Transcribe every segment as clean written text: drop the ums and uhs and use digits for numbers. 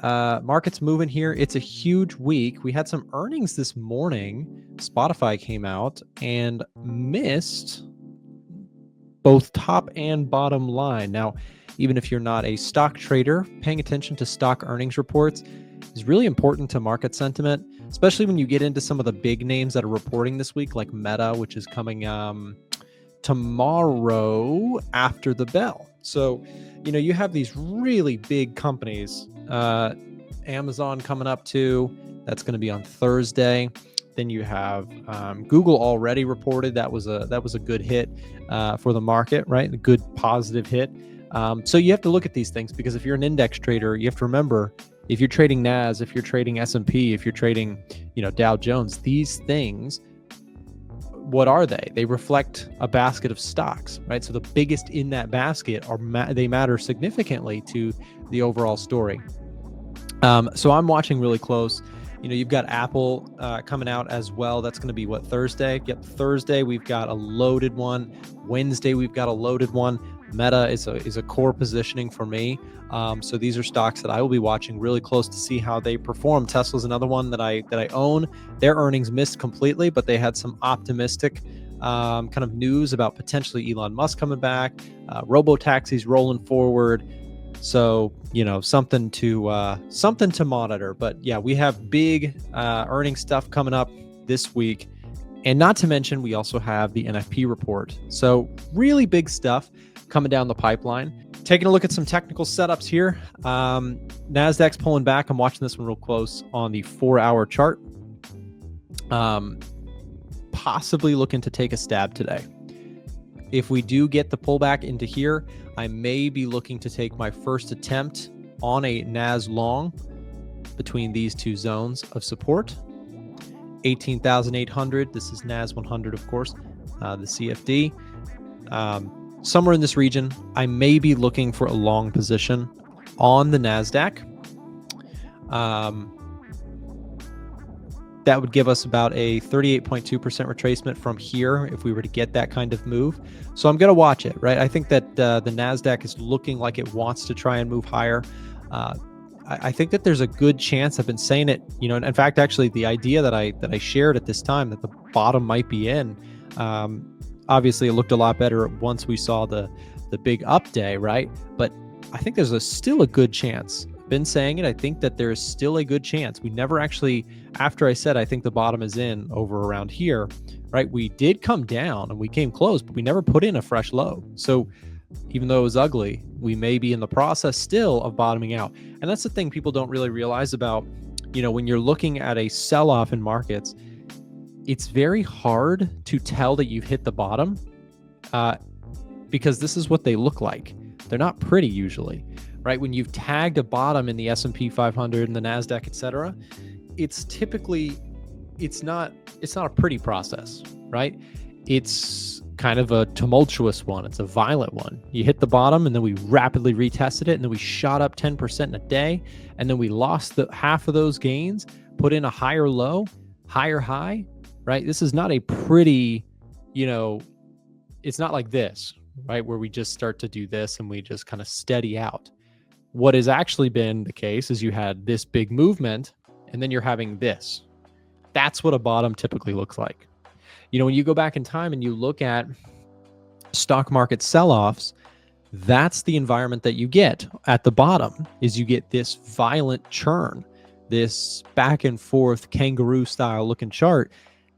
Market's moving here. It's a huge week. We had some earnings this morning. Spotify came out and missed both top and bottom line. Now, even if you're not a stock trader, paying attention to stock earnings reports is really important to market sentiment, especially when you get into some of the big names that are reporting this week, like Meta, which is coming tomorrow after the bell. So, you have these really big companies. Amazon coming up too. That's going to be on Thursday. Then you have Google already reported. That was a good hit for the market, right? A good positive hit. So you have to look at these things, because if you're an index trader, you have to remember, if you're trading NAS, if you're trading S&P, if you're trading, Dow Jones, these things, what are they? They reflect a basket of stocks, right? So the biggest in that basket they matter significantly to the overall story. So I'm watching really close. You've got Apple coming out as well. That's going to be Thursday? Yep, Thursday we've got a loaded one. Wednesday we've got a loaded one. Meta is a core positioning for me. So these are stocks that I will be watching really close to see how they perform. Tesla's another one that I own. Their earnings missed completely, but they had some optimistic kind of news about potentially Elon Musk coming back, robo-taxis rolling forward. So, something to monitor. But yeah, we have big earnings stuff coming up this week. And not to mention, we also have the NFP report. So really big stuff coming down the pipeline. Taking a look at some technical setups here. NASDAQ's pulling back. I'm watching this one real close on the 4-hour chart. Possibly looking to take a stab today. If we do get the pullback into here, I may be looking to take my first attempt on a NAS long between these two zones of support. 18,800. This is NAS 100, of course, the CFD. Somewhere in this region, I may be looking for a long position on the NASDAQ. That would give us about a 38.2% retracement from here if we were to get that kind of move. So I'm going to watch it, right? I think that the NASDAQ is looking like it wants to try and move higher. I think that there's a good chance. I've been saying it, in fact, actually the idea that I shared at this time that the bottom might be in, obviously it looked a lot better once we saw the big up day, right? But I think there's still a good chance. Been saying it. I think that there's still a good chance. We never actually, after I said I think the bottom is in over around here, right? We did come down and we came close, but we never put in a fresh low. So even though it was ugly, we may be in the process still of bottoming out. And that's the thing people don't really realize about, when you're looking at a sell-off in markets, it's very hard to tell that you've hit the bottom because this is what they look like. They're not pretty usually. Right? When you've tagged a bottom in the S&P 500 and the NASDAQ, etc., it's not a pretty process, right? It's kind of a tumultuous one. It's a violent one. You hit the bottom and then we rapidly retested it and then we shot up 10% in a day and then we lost half of those gains, put in a higher low, higher high, right? This is not a pretty, it's not like this, right? Where we just start to do this and we just kind of steady out. What has actually been the case is you had this big movement and then you're having this. That's what a bottom typically looks like. When you go back in time and you look at stock market sell-offs, that's the environment that you get at the bottom, is you get this violent churn, this back and forth kangaroo style looking chart.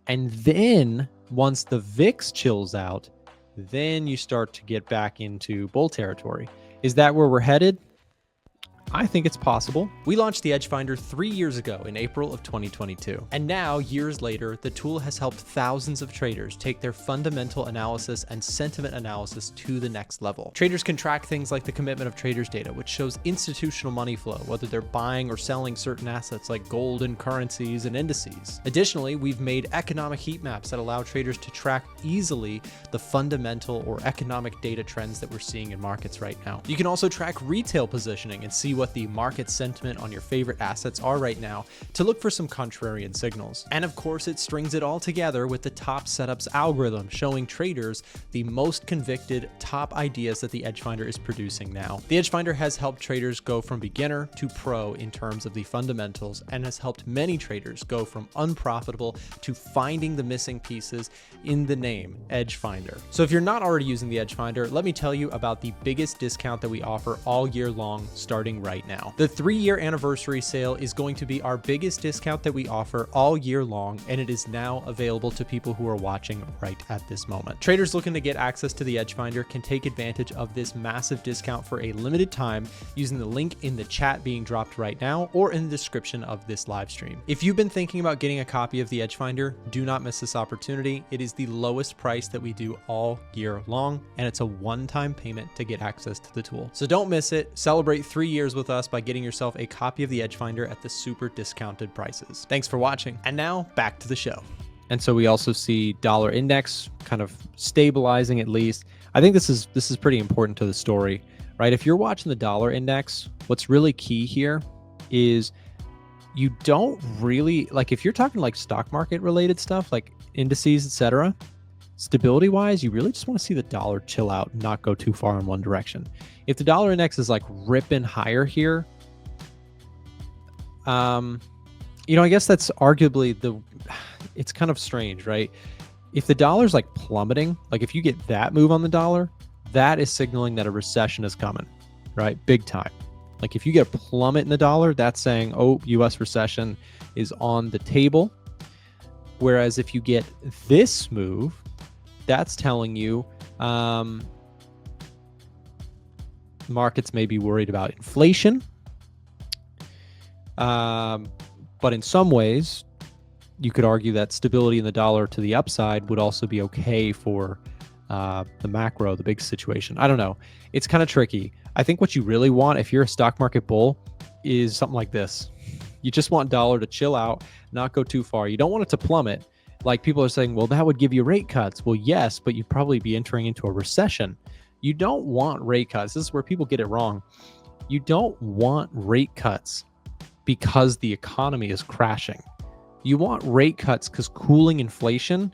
And then once the VIX chills out, then you start to get back into bull territory. Is that where we're headed? I think it's possible. We launched the EdgeFinder 3 years ago in April of 2022. And now, years later, the tool has helped thousands of traders take their fundamental analysis and sentiment analysis to the next level. Traders can track things like the commitment of traders data, which shows institutional money flow, whether they're buying or selling certain assets like gold and currencies and indices. Additionally, we've made economic heat maps that allow traders to track easily the fundamental or economic data trends that we're seeing in markets right now. You can also track retail positioning and see what the market sentiment on your favorite assets are right now to look for some contrarian signals. And of course, it strings it all together with the top setups algorithm, showing traders the most convicted top ideas that the EdgeFinder is producing now. The EdgeFinder has helped traders go from beginner to pro in terms of the fundamentals, and has helped many traders go from unprofitable to finding the missing pieces in the name EdgeFinder. So if you're not already using the EdgeFinder, let me tell you about the biggest discount that we offer all year long, starting right now. The 3-year anniversary sale is going to be our biggest discount that we offer all year long, and it is now available to people who are watching right at this moment. Traders looking to get access to the EdgeFinder can take advantage of this massive discount for a limited time using the link in the chat being dropped right now or in the description of this live stream. If you've been thinking about getting a copy of the EdgeFinder, do not miss this opportunity. It is the lowest price that we do all year long, and it's a one-time payment to get access to the tool. So don't miss it. Celebrate 3 years with us by getting yourself a copy of the EdgeFinder at the super discounted prices. Thanks for watching. And now back to the show. And so we also see dollar index kind of stabilizing at least. I think this is pretty important to the story, right? If you're watching the dollar index, what's really key here is you don't really, like if you're talking like stock market related stuff, like indices, etc., stability wise, you really just want to see the dollar chill out and not go too far in one direction. If the dollar index is like ripping higher here, I guess that's arguably it's kind of strange, right? If the dollar's like plummeting, like if you get that move on the dollar, that is signaling that a recession is coming, right? Big time. Like if you get a plummet in the dollar, that's saying, oh, US recession is on the table. Whereas if you get this move, that's telling you markets may be worried about inflation. But in some ways, you could argue that stability in the dollar to the upside would also be okay for the macro, the big situation. I don't know. It's kind of tricky. I think what you really want if you're a stock market bull is something like this. You just want dollar to chill out, not go too far. You don't want it to plummet. Like people are saying, well, that would give you rate cuts. Well, yes, but you'd probably be entering into a recession. You don't want rate cuts. This is where people get it wrong. You don't want rate cuts because the economy is crashing. You want rate cuts because cooling inflation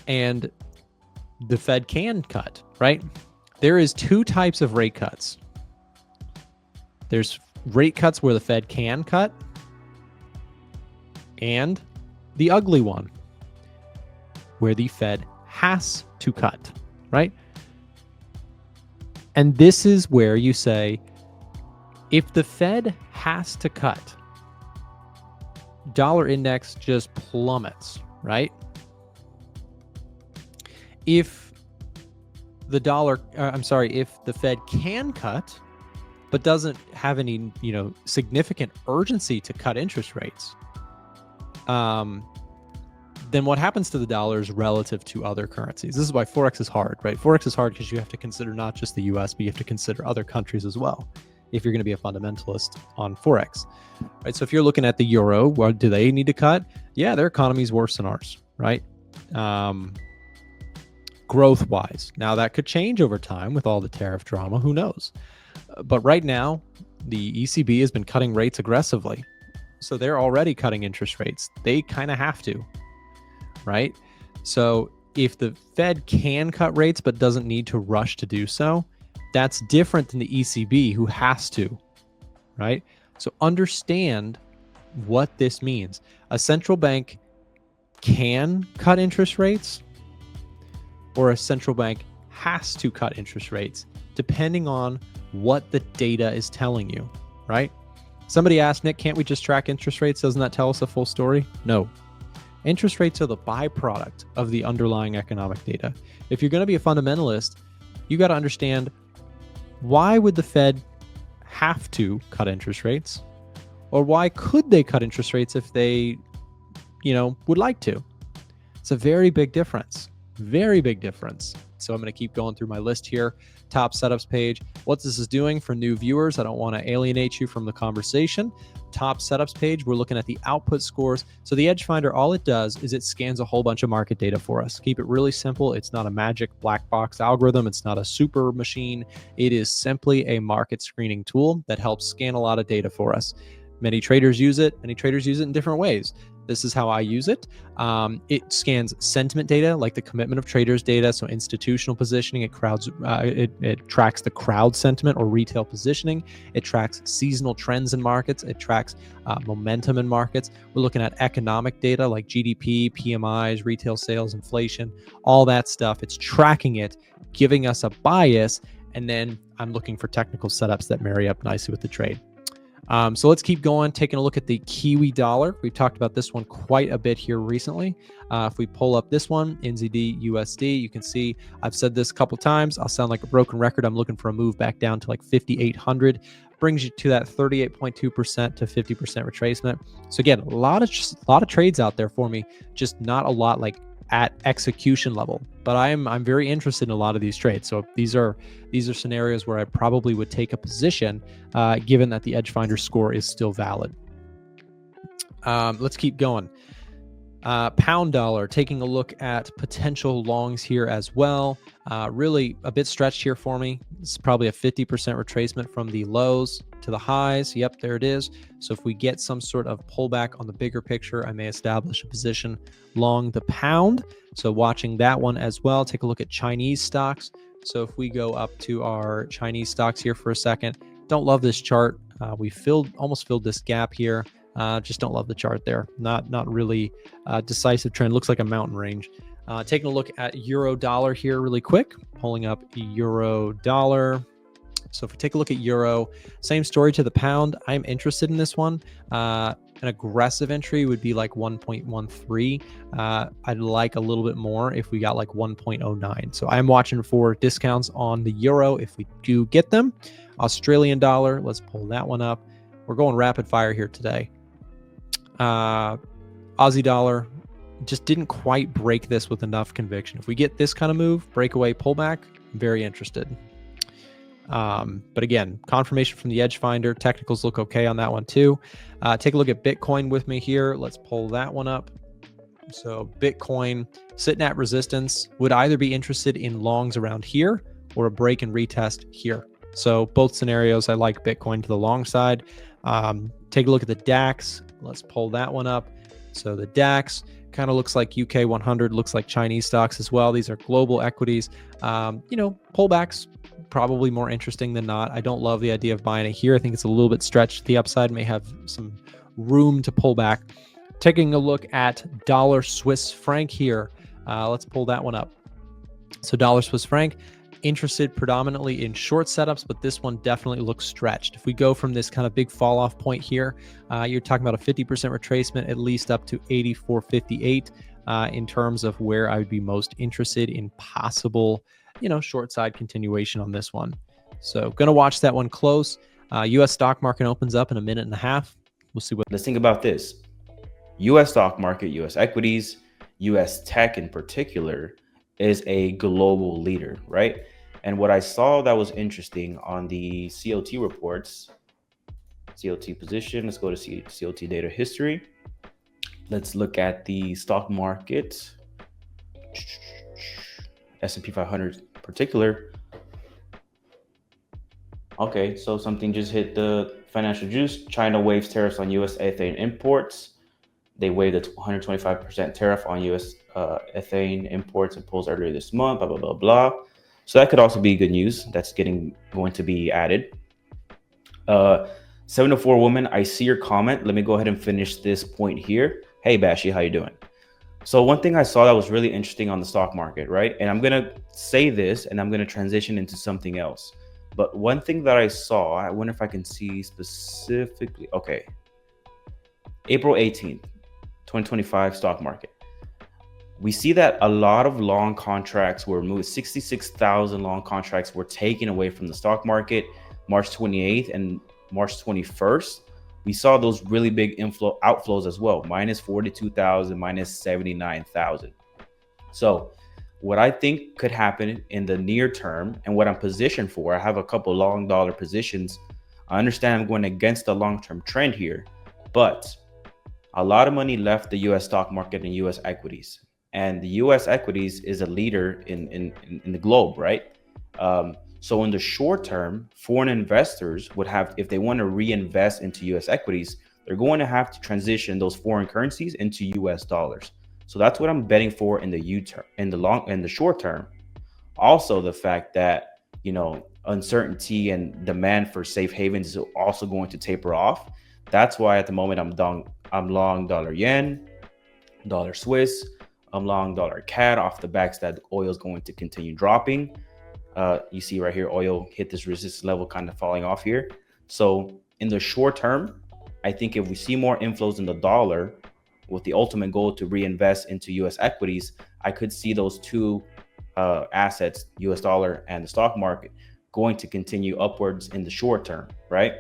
and the Fed can cut, right? There is 2 types of rate cuts. There's rate cuts where the Fed can cut, and the ugly one where the Fed has to cut, right? And this is where you say, if the Fed has to cut, dollar index just plummets, right? If the if the Fed can cut, but doesn't have any, significant urgency to cut interest rates, then what happens to the dollars relative to other currencies? This is why Forex is hard, right? Forex is hard because you have to consider not just the US, but you have to consider other countries as well if you're going to be a fundamentalist on Forex, right? So if you're looking at the euro, well, do they need to cut? Yeah, their economy is worse than ours, right? Growth-wise. Now, that could change over time with all the tariff drama. Who knows? But right now, the ECB has been cutting rates aggressively. So they're already cutting interest rates. They kind of have to, right? So if the Fed can cut rates but doesn't need to rush to do so, that's different than the ECB who has to, right? So understand what this means. A central bank can cut interest rates, or a central bank has to cut interest rates, depending on what the data is telling you, right? Somebody asked, Nick, can't we just track interest rates? Doesn't that tell us the full story? No. Interest rates are the byproduct of the underlying economic data. If you're going to be a fundamentalist, you got to understand, why would the Fed have to cut interest rates? Or why could they cut interest rates if they, would like to? It's a very big difference. Very big difference. So I'm going to keep going through my list here. Top setups page. What this is doing for new viewers, I don't want to alienate you from the conversation, top setups page, we're looking at the output scores. So the EdgeFinder, all it does is it scans a whole bunch of market data for us. Keep it really simple. It's not a magic black box algorithm. It's not a super machine. It is simply a market screening tool that helps scan a lot of data for us. Many traders use it. Many traders use it in different ways. This is how I use it. It scans sentiment data, like the commitment of traders data, so institutional positioning. It tracks the crowd sentiment or retail positioning. It tracks seasonal trends in markets. It tracks momentum in markets. We're looking at economic data like GDP, PMIs, retail sales, inflation, all that stuff. It's tracking it, giving us a bias, and then I'm looking for technical setups that marry up nicely with the trade. So let's keep going, taking a look at the Kiwi dollar. We've talked about this one quite a bit here recently. If we pull up this one, NZD USD, you can see I've said this a couple times. I'll sound like a broken record. I'm looking for a move back down to like 5,800. Brings you to that 38.2% to 50% retracement. So again, a lot of trades out there for me, just not a lot like at execution level, but I'm very interested in a lot of these trades. So these are scenarios where I probably would take a position, given that the EdgeFinder score is still valid. Let's keep going. Pound dollar, taking a look at potential longs here as well. Really a bit stretched here for me. It's probably a 50% retracement from the lows to the highs. Yep, there it is. So if we get some sort of pullback on the bigger picture, I may establish a position long the pound. So watching that one as well. Take a look at Chinese stocks. So if we go up to our Chinese stocks here for a second, don't love this chart. We almost filled this gap here. Just don't love the chart there. Not really decisive trend. Looks like a mountain range. Taking a look at euro dollar here really quick. Pulling up euro dollar. So if we take a look at euro, same story to the pound. I'm interested in this one. An aggressive entry would be like 1.13. I'd like a little bit more if we got like 1.09. So I'm watching for discounts on the euro if we do get them. Australian dollar, let's pull that one up. We're going rapid fire here today. Aussie dollar just didn't quite break this with enough conviction. If we get this kind of move, breakaway, pullback, I'm very interested. But again, confirmation from the EdgeFinder. Technicals look okay on that one too. Take a look at Bitcoin with me here. Let's pull that one up. So Bitcoin sitting at resistance, would either be interested in longs around here or a break and retest here. So both scenarios, I like Bitcoin to the long side. Take a look at the DAX. Let's pull that one up. So the DAX kind of looks like UK 100, looks like Chinese stocks as well. These are global equities. Pullbacks probably more interesting than not. I don't love the idea of buying it here. I think it's a little bit stretched. The upside may have some room to pull back. Taking a look at dollar Swiss franc here. Let's pull that one up. So dollar Swiss franc, interested predominantly in short setups, but this one definitely looks stretched. If we go from this kind of big fall off point here, you're talking about a 50% retracement, at least up to 84.58 in terms of where I would be most interested in possible, short side continuation on this one. So going to watch that one close. US stock market opens up in a minute and a half. We'll see what. Let's think about this. US stock market, US equities, US tech in particular is a global leader, right? And what I saw that was interesting on the COT reports, COT position, let's go to COT data history. Let's look at the stock market, S&P 500 in particular. Okay, so something just hit the financial juice. China waives tariffs on US ethane imports. They waived a 125% tariff on US ethane imports and polls earlier this month, blah, blah, blah, blah. So that could also be good news. That's going to be added. 704 woman, I see your comment. Let me go ahead and finish this point here. Hey, Bashi, how you doing? So one thing I saw that was really interesting on the stock market, right? And I'm going to say this and I'm going to transition into something else. But one thing that I saw, I wonder if I can see specifically. Okay. April 18th, 2025 stock market. We see that a lot of long contracts were moved. 66,000 long contracts were taken away from the stock market. March 28th and March 21st, we saw those really big outflows as well. Minus 42,000, minus 79,000. So what I think could happen in the near term and what I'm positioned for, I have a couple long dollar positions. I understand I'm going against the long-term trend here, But a lot of money left the US stock market and US equities. And the US equities is a leader in the globe, right? So in the short term, foreign investors would have, if they want to reinvest into US equities, they're going to have to transition those foreign currencies into US dollars. So that's what I'm betting for in the U-turn, in the short term. Also, the fact that, uncertainty and demand for safe havens is also going to taper off. That's why at the moment I'm long dollar yen, dollar Swiss, I'm long dollar CAD off the backs that oil is going to continue dropping. You see right here, oil hit this resistance level, kind of falling off here. So in the short term, I think if we see more inflows in the dollar with the ultimate goal to reinvest into US equities, I could see those two assets, US dollar and the stock market, going to continue upwards in the short term, right?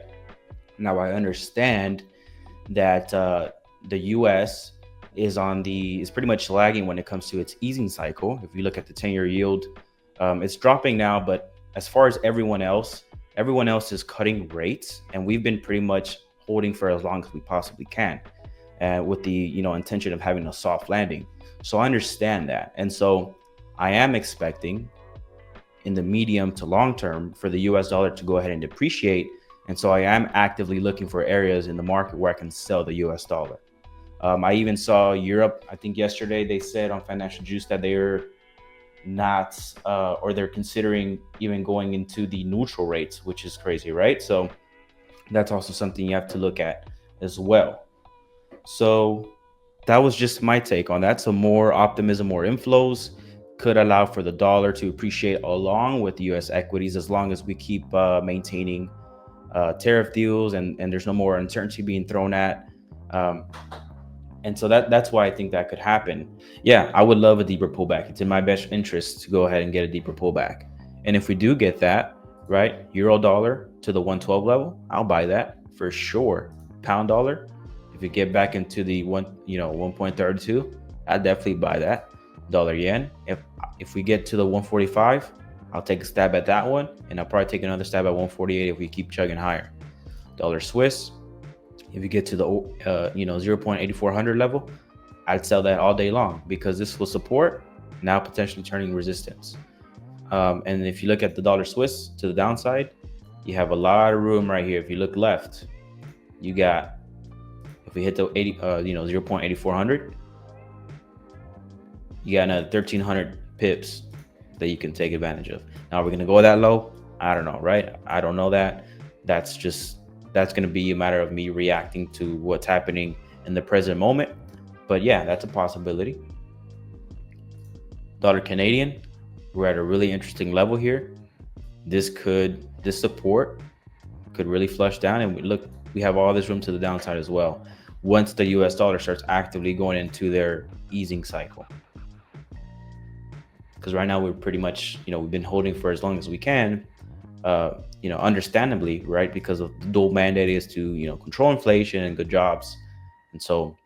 Now, I understand that the US is pretty much lagging when it comes to its easing cycle. If you look at the 10-year yield, it's dropping now, but as far as everyone else is cutting rates, and we've been pretty much holding for as long as we possibly can, with the intention of having a soft landing. So I understand that, and so I am expecting in the medium to long term for the US dollar to go ahead and depreciate. And so I am actively looking for areas in the market where I can sell the US dollar. I even saw Europe, I think yesterday they said on Financial Juice that they're not, or they're considering even going into the neutral rates, which is crazy, right? So that's also something you have to look at as well. So that was just my take on that. So more optimism, more inflows could allow for the dollar to appreciate along with US equities, as long as we keep maintaining tariff deals and there's no more uncertainty being thrown at. And so that's why I think that could happen. Yeah, I would love a deeper pullback. It's in my best interest to go ahead and get a deeper pullback. And if we do get that, right, euro dollar to the 112 level, I'll buy that for sure. Pound dollar, if we get back into the 1.32, I'd definitely buy that. Dollar yen, if we get to the 145, I'll take a stab at that one, and I'll probably take another stab at 148 if we keep chugging higher. Dollar Swiss, if you get to the 0.8400 level, I'd sell that all day long, because this will support, now potentially turning resistance. And if you look at the dollar Swiss to the downside, you have a lot of room right here. If you look left, you got, if we hit the 0.8400, you got another 1,300 pips that you can take advantage of. Now, we're going to go that low? I don't know, right? I don't know that. That's going to be a matter of me reacting to what's happening in the present moment. But yeah, that's a possibility. Dollar Canadian, we're at a really interesting level here. This support could really flush down, and we have all this room to the downside as well once the US dollar starts actively going into their easing cycle. Because right now we're pretty much, we've been holding for as long as we can, understandably, right? Because of the dual mandate is to, control inflation and good jobs. And so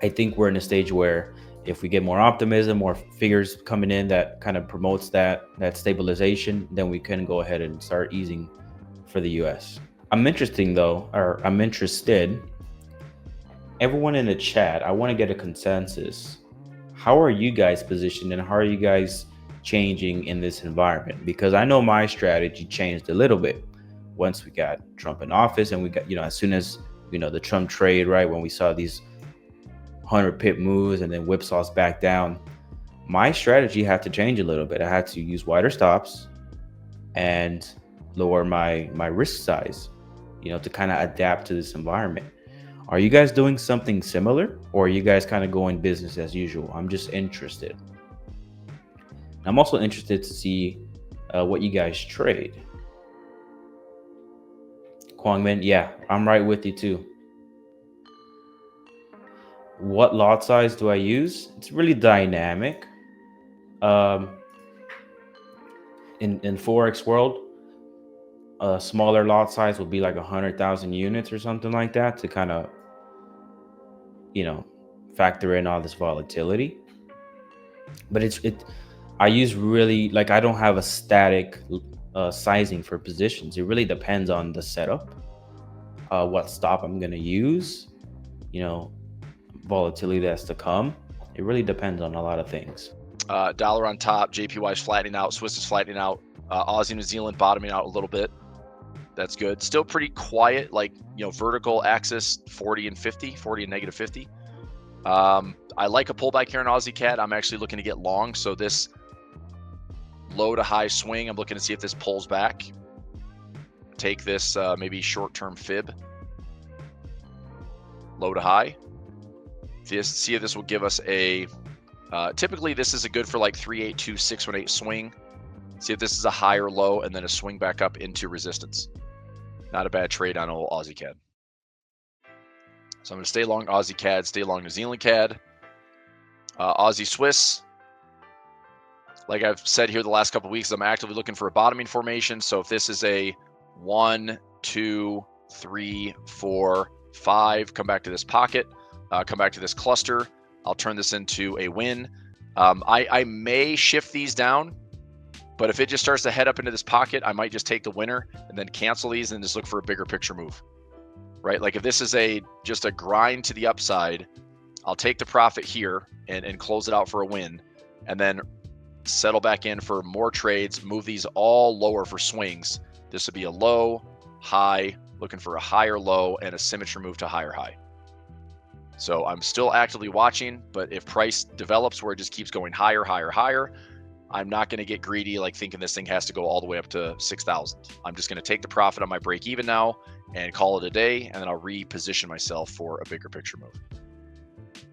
I think we're in a stage where if we get more optimism, more figures coming in that kind of promotes that stabilization, then we can go ahead and start easing for the US. I'm interested. Everyone in the chat, I want to get a consensus. How are you guys positioned, and how are you guys changing in this environment? Because I know my strategy changed a little bit once we got Trump in office, and we got, as soon as, the Trump trade, right, when we saw these 100 pip moves and then whipsaws back down, my strategy had to change a little bit. I had to use wider stops and lower my risk size, to kind of adapt to this environment. Are you guys doing something similar, or are you guys kind of going business as usual? I'm just interested. I'm also interested to see what you guys trade. Kwangmin, yeah, I'm right with you too. What lot size do I use? It's really dynamic. In Forex world, a smaller lot size would be like 100,000 units or something like that, to kind of, factor in all this volatility. But I use really, I don't have a static sizing for positions. It really depends on the setup, what stop I'm going to use, volatility that's to come. It really depends on a lot of things. Dollar on top, JPY is flattening out, Swiss is flattening out, Aussie, New Zealand bottoming out a little bit. That's good. Still pretty quiet, like, vertical axis 40 and 50, 40 and negative 50. I like a pullback here in Aussie CAD. I'm actually looking to get long. So this low to high swing, I'm looking to see if this pulls back. Take this maybe short-term fib. Low to high. See if this will give us a, typically this is a good for like 382, 618 swing. See if this is a higher low and then a swing back up into resistance. Not a bad trade on old Aussie CAD. So I'm going to stay long Aussie CAD, stay long New Zealand CAD. Aussie Swiss. Like I've said here the last couple of weeks, I'm actively looking for a bottoming formation. So if this is a 1, 2, 3, 4, 5, come back to this pocket, come back to this cluster, I'll turn this into a win. I may shift these down, but if it just starts to head up into this pocket, I might just take the winner and then cancel these and just look for a bigger picture move, right? Like if this is just a grind to the upside, I'll take the profit here and close it out for a win, and then settle back in for more trades, move these all lower for swings. This would be a low, high, looking for a higher low and a symmetry move to higher high. So I'm still actively watching, but if price develops where it just keeps going higher, higher, higher, I'm not going to get greedy, like thinking this thing has to go all the way up to 6,000. I'm just going to take the profit on my break even now and call it a day, and then I'll reposition myself for a bigger picture move.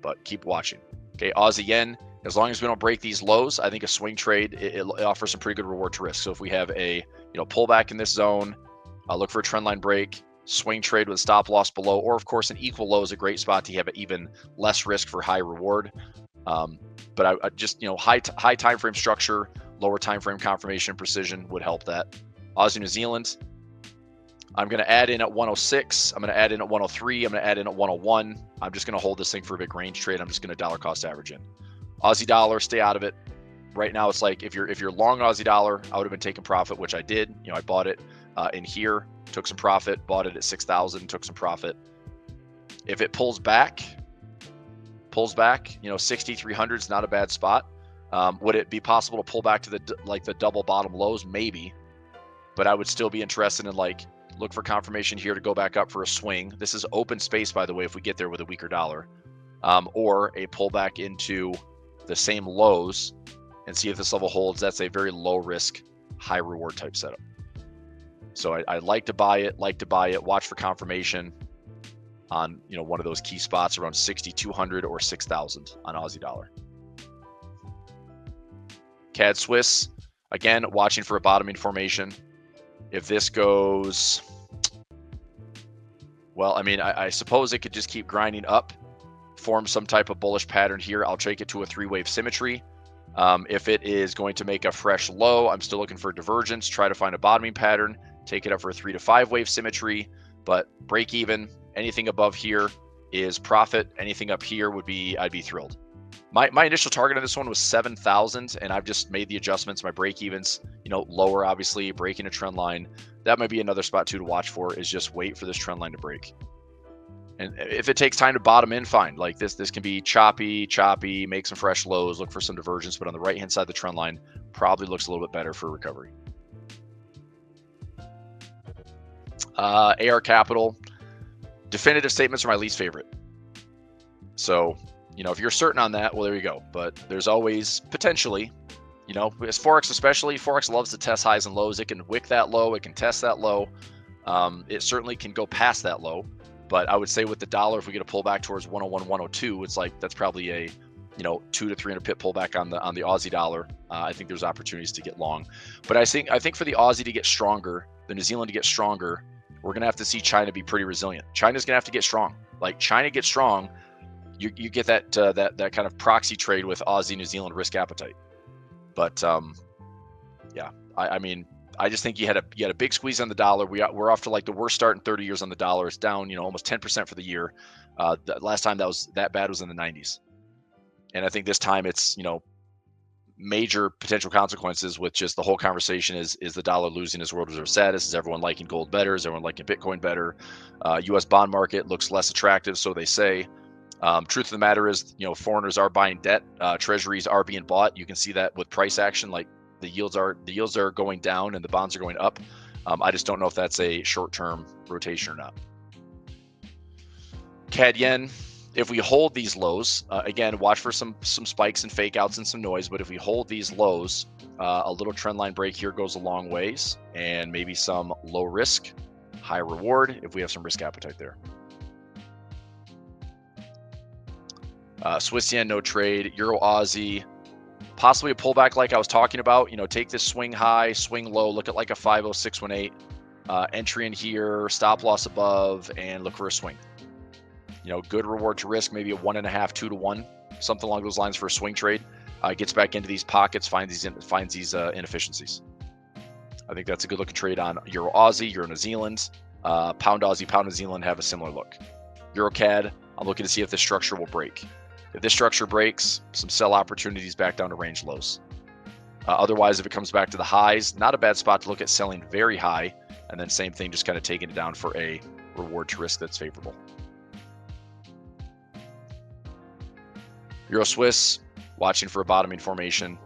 But keep watching. Okay, Aussie yen, as long as we don't break these lows, I think a swing trade, it offers some pretty good reward to risk. So if we have a pullback in this zone, I'll look for a trend line break, swing trade with a stop loss below, or of course an equal low is a great spot to have even less risk for high reward. But I just, high time frame structure, lower time frame confirmation precision would help that. Aussie New Zealand, I'm going to add in at 106. I'm going to add in at 103. I'm going to add in at 101. I'm just going to hold this thing for a big range trade. I'm just going to dollar cost average in. Aussie dollar, stay out of it. Right now, it's like if you're long Aussie dollar, I would have been taking profit, which I did. I bought it in here, took some profit, bought it at 6,000, took some profit. If it pulls back, 6,300 is not a bad spot. Would it be possible to pull back to the double bottom lows? Maybe, but I would still be interested in look for confirmation here to go back up for a swing. This is open space, by the way, if we get there with a weaker dollar, or a pullback into the same lows and see if this level holds. That's a very low risk, high reward type setup. So I like to buy it, watch for confirmation on one of those key spots around 6,200 or 6,000 on Aussie dollar. CAD Swiss, again, watching for a bottoming formation. If this goes, well, I suppose it could just keep grinding up, form some type of bullish pattern here. I'll take it to a 3-wave symmetry. If it is going to make a fresh low, I'm still looking for divergence, try to find a bottoming pattern, take it up for a 3 to 5 wave symmetry, but break even. Anything above here is profit. Anything up here I'd be thrilled. My initial target on this one was 7,000, and I've just made the adjustments. My break evens, lower, obviously, breaking a trend line. That might be another spot too to watch for, is just wait for this trend line to break. And if it takes time to bottom in, fine. Like this can be choppy, make some fresh lows, look for some divergence, but on the right-hand side of the trend line, probably looks a little bit better for recovery. AR Capital, definitive statements are my least favorite. So, if you're certain on that, well, there you go. But there's always potentially, as Forex especially, Forex loves to test highs and lows. It can wick that low. It can test that low. It certainly can go past that low. But I would say with the dollar, if we get a pullback towards 101, 102, it's like that's probably a 200 to 300 pip pullback on the Aussie dollar. I think there's opportunities to get long. But I think for the Aussie to get stronger, the New Zealand to get stronger, we're gonna have to see China be pretty resilient. China's gonna have to get strong. Like China gets strong, you get that kind of proxy trade with Aussie New Zealand risk appetite. But yeah, I just think you had a big squeeze on the dollar. We're off to like the worst start in 30 years on the dollar. It's down almost 10% for the year. The last time that was that bad was in the 90s, and I think this time it's major potential consequences with just the whole conversation is the dollar losing its world reserve status? Is everyone liking gold better? Is everyone liking Bitcoin better? U.S. bond market looks less attractive, so they say. Truth of the matter is, foreigners are buying debt. Treasuries are being bought. You can see that with price action, like the yields are going down and the bonds are going up. I just don't know if that's a short-term rotation or not. CAD yen. If we hold these lows, again, watch for some spikes and fake outs and some noise. But if we hold these lows, a little trend line break here goes a long ways, and maybe some low risk, high reward if we have some risk appetite there. Swiss yen, no trade. Euro Aussie, possibly a pullback like I was talking about. Take this swing high, swing low, look at like a 50618. Entry in here, stop loss above, and look for a swing. Good reward to risk, maybe a 1.5, 2 to 1, something along those lines for a swing trade. Gets back into these pockets, finds these inefficiencies. I think that's a good looking trade on Euro Aussie, Euro New Zealand, Pound Aussie, Pound New Zealand have a similar look. Euro CAD, I'm looking to see if this structure will break. If this structure breaks, some sell opportunities back down to range lows. Otherwise, if it comes back to the highs, not a bad spot to look at selling very high, and then same thing, just kind of taking it down for a reward to risk that's favorable. Euro Swiss, watching for a bottoming formation.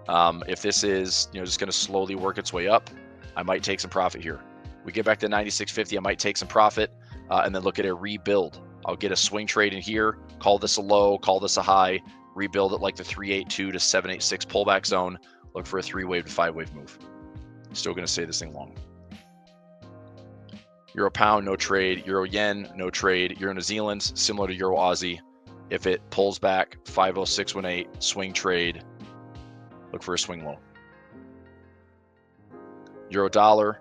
If this is just going to slowly work its way up, I might take some profit here. We get back to 96.50, I might take some profit and then look at a rebuild. I'll get a swing trade in here, call this a low, call this a high, rebuild it like the 382 to 786 pullback zone, look for a 3-wave to 5-wave move. Still going to stay this thing long. Euro Pound, no trade. Euro Yen, no trade. Euro New Zealand, similar to Euro Aussie. If it pulls back, 50618, swing trade, look for a swing low. Euro dollar,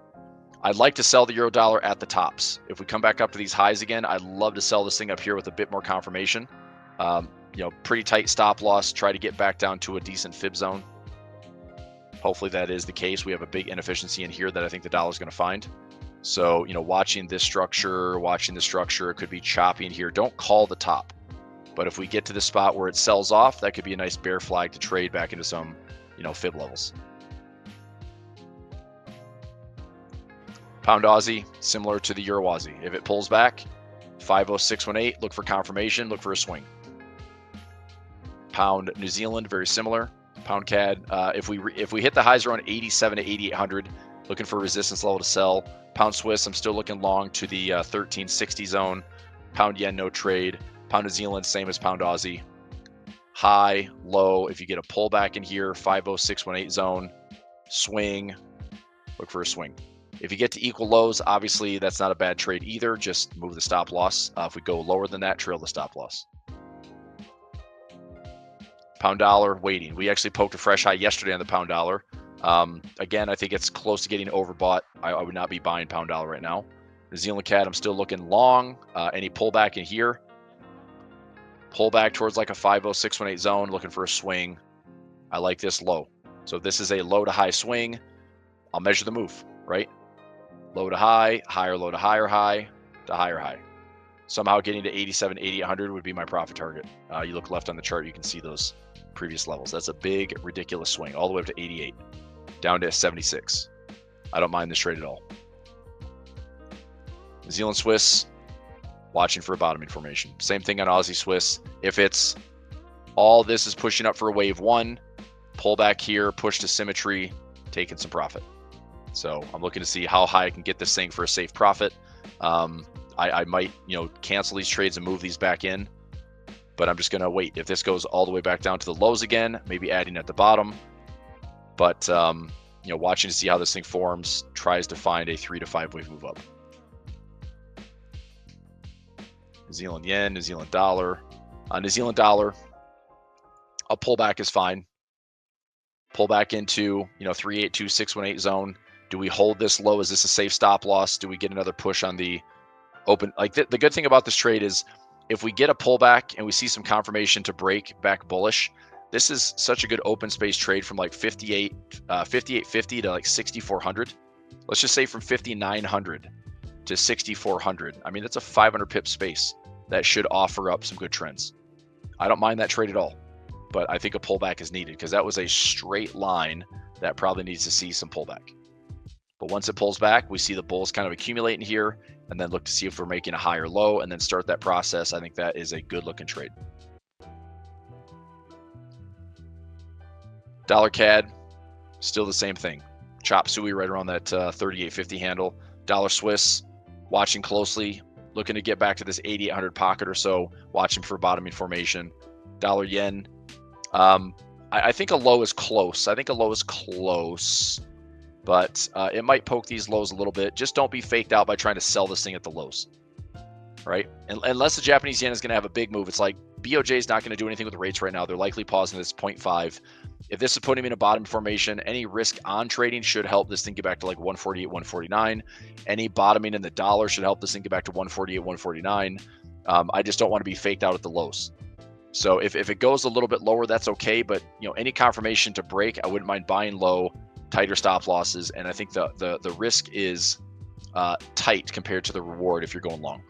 I'd like to sell the euro dollar at the tops. If we come back up to these highs again, I'd love to sell this thing up here with a bit more confirmation. Pretty tight stop loss, try to get back down to a decent fib zone. Hopefully that is the case. We have a big inefficiency in here that I think the dollar is going to find. So, watching this structure, it could be choppy in here. Don't call the top. But if we get to the spot where it sells off, that could be a nice bear flag to trade back into some, fib levels. Pound Aussie, similar to the Euro Aussie. If it pulls back, 50618, look for confirmation, look for a swing. Pound New Zealand, very similar. Pound CAD, if we hit the highs around 87 to 8800, looking for a resistance level to sell. Pound Swiss, I'm still looking long to the 1360 zone. Pound Yen, no trade. Pound New Zealand, same as Pound Aussie. High, low, if you get a pullback in here, 50618 zone, swing, look for a swing. If you get to equal lows, obviously that's not a bad trade either. Just move the stop loss. If we go lower than that, trail the stop loss. Pound dollar, waiting. We actually poked a fresh high yesterday on the pound dollar. Again, I think it's close to getting overbought. I would not be buying pound dollar right now. New Zealand CAD, I'm still looking long. Any pullback in here, pull back towards like a 50618 zone, looking for a swing. I like this low. So if this is a low to high swing, I'll measure the move, right? Low to high, higher low to higher high, to higher high. Somehow getting to 87, 8800 would be my profit target. You look left on the chart, you can see those previous levels. That's a big, ridiculous swing, all the way up to 88, down to 76. I don't mind this trade at all. New Zealand Swiss, watching for a bottoming formation. Same thing on Aussie Swiss. If it's all this is pushing up for a wave one, pull back here, push to symmetry, taking some profit. So I'm looking to see how high I can get this thing for a safe profit. I might, cancel these trades and move these back in, but I'm just going to wait. If this goes all the way back down to the lows again, maybe adding at the bottom, but, watching to see how this thing forms, tries to find a 3 to 5 wave move up. New Zealand yen, New Zealand dollar. New Zealand dollar, a pullback is fine. Pull back into, 382-618 zone. Do we hold this low? Is this a safe stop loss? Do we get another push on the open? Like the good thing about this trade is if we get a pullback and we see some confirmation to break back bullish, this is such a good open space trade from like 5850 to like 6400. Let's just say from 5900 to 6400. I mean, that's a 500 pip space that should offer up some good trends. I don't mind that trade at all. but I think a pullback is needed because that was a straight line that probably needs to see some pullback. But once it pulls back, we see the bulls kind of accumulating here and then look to see if we're making a higher low and then start that process. I think that is a good looking trade. Dollar CAD, still the same thing. Chop suey right around that 38.50 handle. Dollar Swiss, watching closely, looking to get back to this 8,800 pocket or so, watching for bottoming formation. Dollar yen, I think a low is close. But it might poke these lows a little bit. Just don't be faked out by trying to sell this thing at the lows, right? And unless the Japanese yen is going to have a big move, it's like BOJ is not going to do anything with the rates right now. They're likely pausing this 0.5. If this is putting him in a bottom formation, any risk on trading should help this thing get back to like 148, 149. Any bottoming in the dollar should help this thing get back to 148, 149. I just don't want to be faked out at the lows. So if it goes a little bit lower, that's okay. But any confirmation to break, I wouldn't mind buying low, tighter stop losses. And I think the risk is tight compared to the reward if you're going long.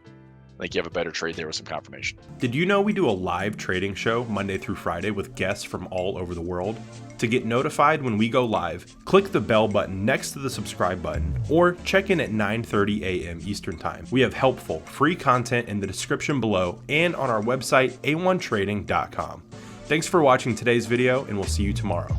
I think you have a better trade there with some confirmation. Did you know we do a live trading show Monday through Friday with guests from all over the world? To get notified when we go live, click the bell button next to the subscribe button or check in at 9:30 a.m. Eastern Time. We have helpful, free content in the description below and on our website, a1trading.com. Thanks for watching today's video, and we'll see you tomorrow.